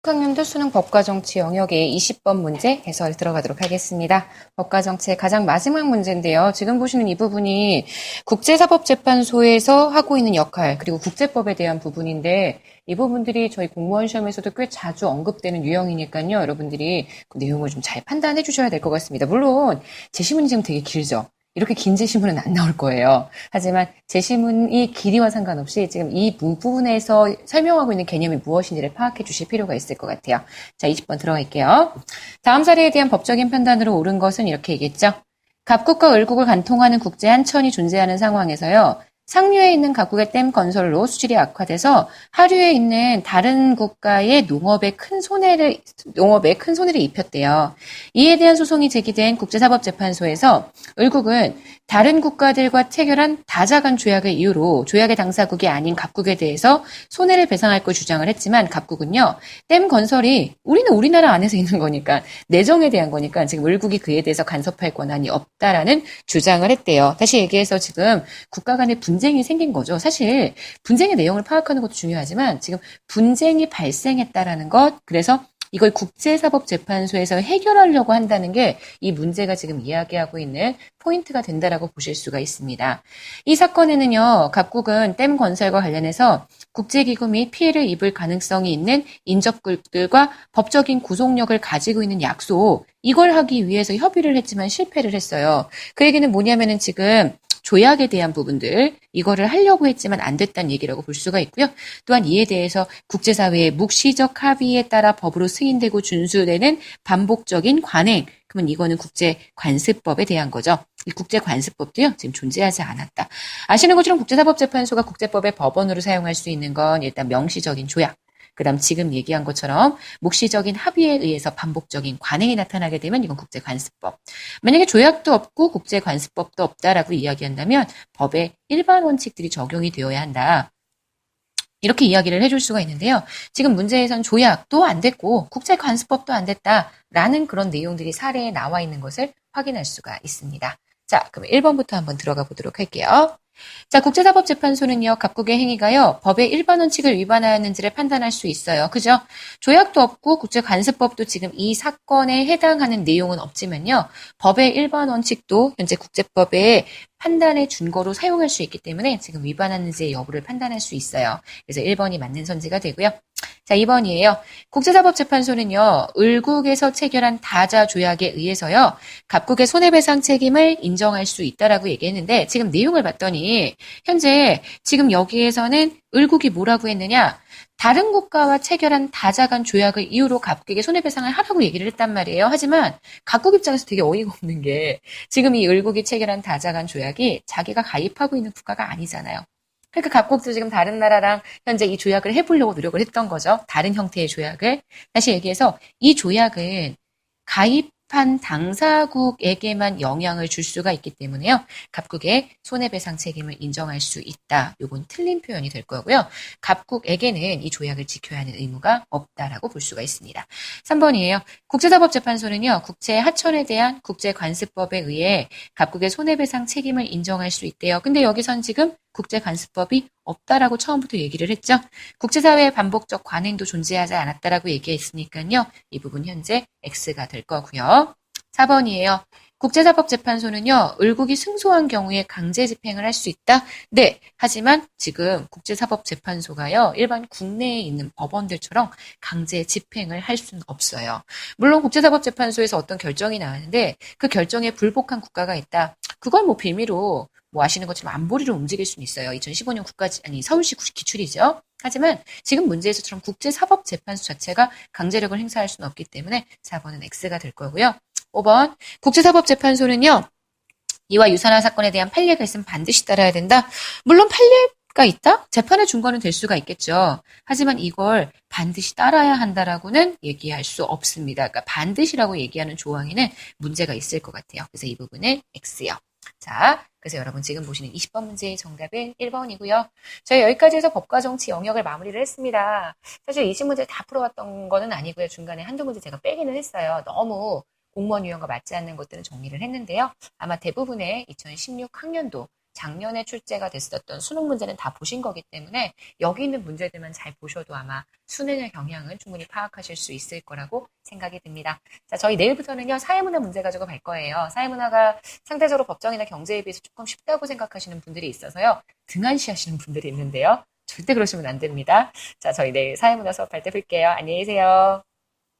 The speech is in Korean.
20학년도 수능 법과정치 영역의 20번 문제 해설 들어가도록 하겠습니다. 법과정치의 가장 마지막 문제인데요. 지금 보시는 이 부분이 국제사법재판소에서 하고 있는 역할, 그리고 국제법에 대한 부분인데 이 부분들이 저희 공무원 시험에서도 꽤 자주 언급되는 유형이니까요. 여러분들이 그 내용을 좀 잘 판단해 주셔야 될 것 같습니다. 물론 제시문이 지금 되게 길죠. 이렇게 긴 제시문은 안 나올 거예요. 하지만 제시문이 길이와 상관없이 지금 이 부분에서 설명하고 있는 개념이 무엇인지를 파악해 주실 필요가 있을 것 같아요. 자, 20번 들어갈게요. 다음 사례에 대한 법적인 판단으로 옳은 것은 이렇게 얘기했죠. 갑국과 을국을 관통하는 국제 한천이 존재하는 상황에서요. 상류에 있는 각국의 댐 건설로 수질이 악화돼서 하류에 있는 다른 국가의 농업에 큰 손해를 입혔대요. 이에 대한 소송이 제기된 국제사법재판소에서 을국은 다른 국가들과 체결한 다자간 조약을 이유로 조약의 당사국이 아닌 갑국에 대해서 손해를 배상할 걸 주장을 했지만 갑국은요. 댐 건설이 우리는 우리나라 안에서 있는 거니까 내정에 대한 거니까 지금 을국이 그에 대해서 간섭할 권한이 없다라는 주장을 했대요. 다시 얘기해서 지금 국가 간의 분쟁이 생긴 거죠. 사실 분쟁의 내용을 파악하는 것도 중요하지만 지금 분쟁이 발생했다라는 것, 그래서 이걸 국제사법재판소에서 해결하려고 한다는 게 이 문제가 지금 이야기하고 있는 포인트가 된다라고 보실 수가 있습니다. 이 사건에는요, 각국은 댐 건설과 관련해서 국제기구 및 피해를 입을 가능성이 있는 인접국들과 법적인 구속력을 가지고 있는 약속, 이걸 하기 위해서 협의를 했지만 실패를 했어요. 그 얘기는 뭐냐면은 지금 조약에 대한 부분들, 이거를 하려고 했지만 안 됐다는 얘기라고 볼 수가 있고요. 또한 이에 대해서 국제사회의 묵시적 합의에 따라 법으로 승인되고 준수되는 반복적인 관행, 그러면 이거는 국제관습법에 대한 거죠. 이 국제관습법도요, 지금 존재하지 않았다. 아시는 것처럼 국제사법재판소가 국제법의 법원으로 사용할 수 있는 건 일단 명시적인 조약, 그 다음 지금 얘기한 것처럼 묵시적인 합의에 의해서 반복적인 관행이 나타나게 되면 이건 국제관습법. 만약에 조약도 없고 국제관습법도 없다라고 이야기한다면 법의 일반 원칙들이 적용이 되어야 한다. 이렇게 이야기를 해줄 수가 있는데요. 지금 문제에선 조약도 안 됐고 국제관습법도 안 됐다라는 그런 내용들이 사례에 나와 있는 것을 확인할 수가 있습니다. 자, 그럼 1번부터 한번 들어가 보도록 할게요. 자, 국제사법재판소는요, 각국의 행위가요, 법의 일반 원칙을 위반하였는지를 판단할 수 있어요. 그죠? 조약도 없고 국제관습법도 지금 이 사건에 해당하는 내용은 없지만요, 법의 일반 원칙도 현재 국제법의 판단의 준거로 사용할 수 있기 때문에 지금 위반하는지의 여부를 판단할 수 있어요. 그래서 1번이 맞는 선지가 되고요. 자, 2번이에요. 국제사법재판소는요, 을국에서 체결한 다자 조약에 의해서요, 각국의 손해배상 책임을 인정할 수 있다라고 얘기했는데, 지금 내용을 봤더니, 현재 지금 여기에서는 을국이 뭐라고 했느냐, 다른 국가와 체결한 다자간 조약을 이유로 각국에게 손해배상을 하라고 얘기를 했단 말이에요. 하지만 각국 입장에서 되게 어이가 없는 게, 지금 이 을국이 체결한 다자간 조약이 자기가 가입하고 있는 국가가 아니잖아요. 그러니까 각국도 지금 다른 나라랑 현재 이 조약을 해보려고 노력을 했던 거죠. 다른 형태의 조약을. 다시 얘기해서 이 조약은 가입한 당사국에게만 영향을 줄 수가 있기 때문에요. 각국의 손해배상 책임을 인정할 수 있다. 요건 틀린 표현이 될 거고요. 각국에게는 이 조약을 지켜야 하는 의무가 없다라고 볼 수가 있습니다. 3번이에요. 국제사법재판소는요. 국제 하천에 대한 국제관습법에 의해 각국의 손해배상 책임을 인정할 수 있대요. 근데 여기선 지금 국제관습법이 없다라고 처음부터 얘기를 했죠. 국제사회의 반복적 관행도 존재하지 않았다라고 얘기했으니까요. 이 부분 현재 X가 될 거고요. 4번이에요. 국제사법재판소는요. 을국이 승소한 경우에 강제 집행을 할 수 있다? 네. 하지만 지금 국제사법재판소가요. 일반 국내에 있는 법원들처럼 강제 집행을 할 수는 없어요. 물론 국제사법재판소에서 어떤 결정이 나왔는데 그 결정에 불복한 국가가 있다. 그걸 뭐 빌미로 아시는 것처럼 안보리로 움직일 수는 있어요. 2015년 서울시 기출이죠. 하지만 지금 문제에서처럼 국제사법재판소 자체가 강제력을 행사할 수는 없기 때문에 4번은 X가 될 거고요. 5번 국제사법재판소는요. 이와 유사한 사건에 대한 판례가 있으면 반드시 따라야 된다. 물론 판례가 있다? 재판의 준거는 될 수가 있겠죠. 하지만 이걸 반드시 따라야 한다라고는 얘기할 수 없습니다. 그러니까 반드시라고 얘기하는 조항에는 문제가 있을 것 같아요. 그래서 이 부분은 X요. 자, 그래서 여러분 지금 보시는 20번 문제의 정답은 1번이고요. 저희 여기까지 해서 법과 정치 영역을 마무리를 했습니다. 사실 20문제 다 풀어왔던 거는 아니고요. 중간에 한두 문제 제가 빼기는 했어요. 너무 공무원 유형과 맞지 않는 것들은 정리를 했는데요. 아마 대부분의 2016 학년도 작년에 출제가 됐었던 수능 문제는 다 보신 거기 때문에 여기 있는 문제들만 잘 보셔도 아마 수능의 영향은 충분히 파악하실 수 있을 거라고 생각이 듭니다. 자, 저희 내일부터는요, 사회문화 문제 가지고 갈 거예요. 사회문화가 상대적으로 법정이나 경제에 비해서 조금 쉽다고 생각하시는 분들이 있어서요, 등한시하시는 분들이 있는데요. 절대 그러시면 안 됩니다. 자, 저희 내일 사회문화 수업할 때 뵐게요. 안녕히 계세요.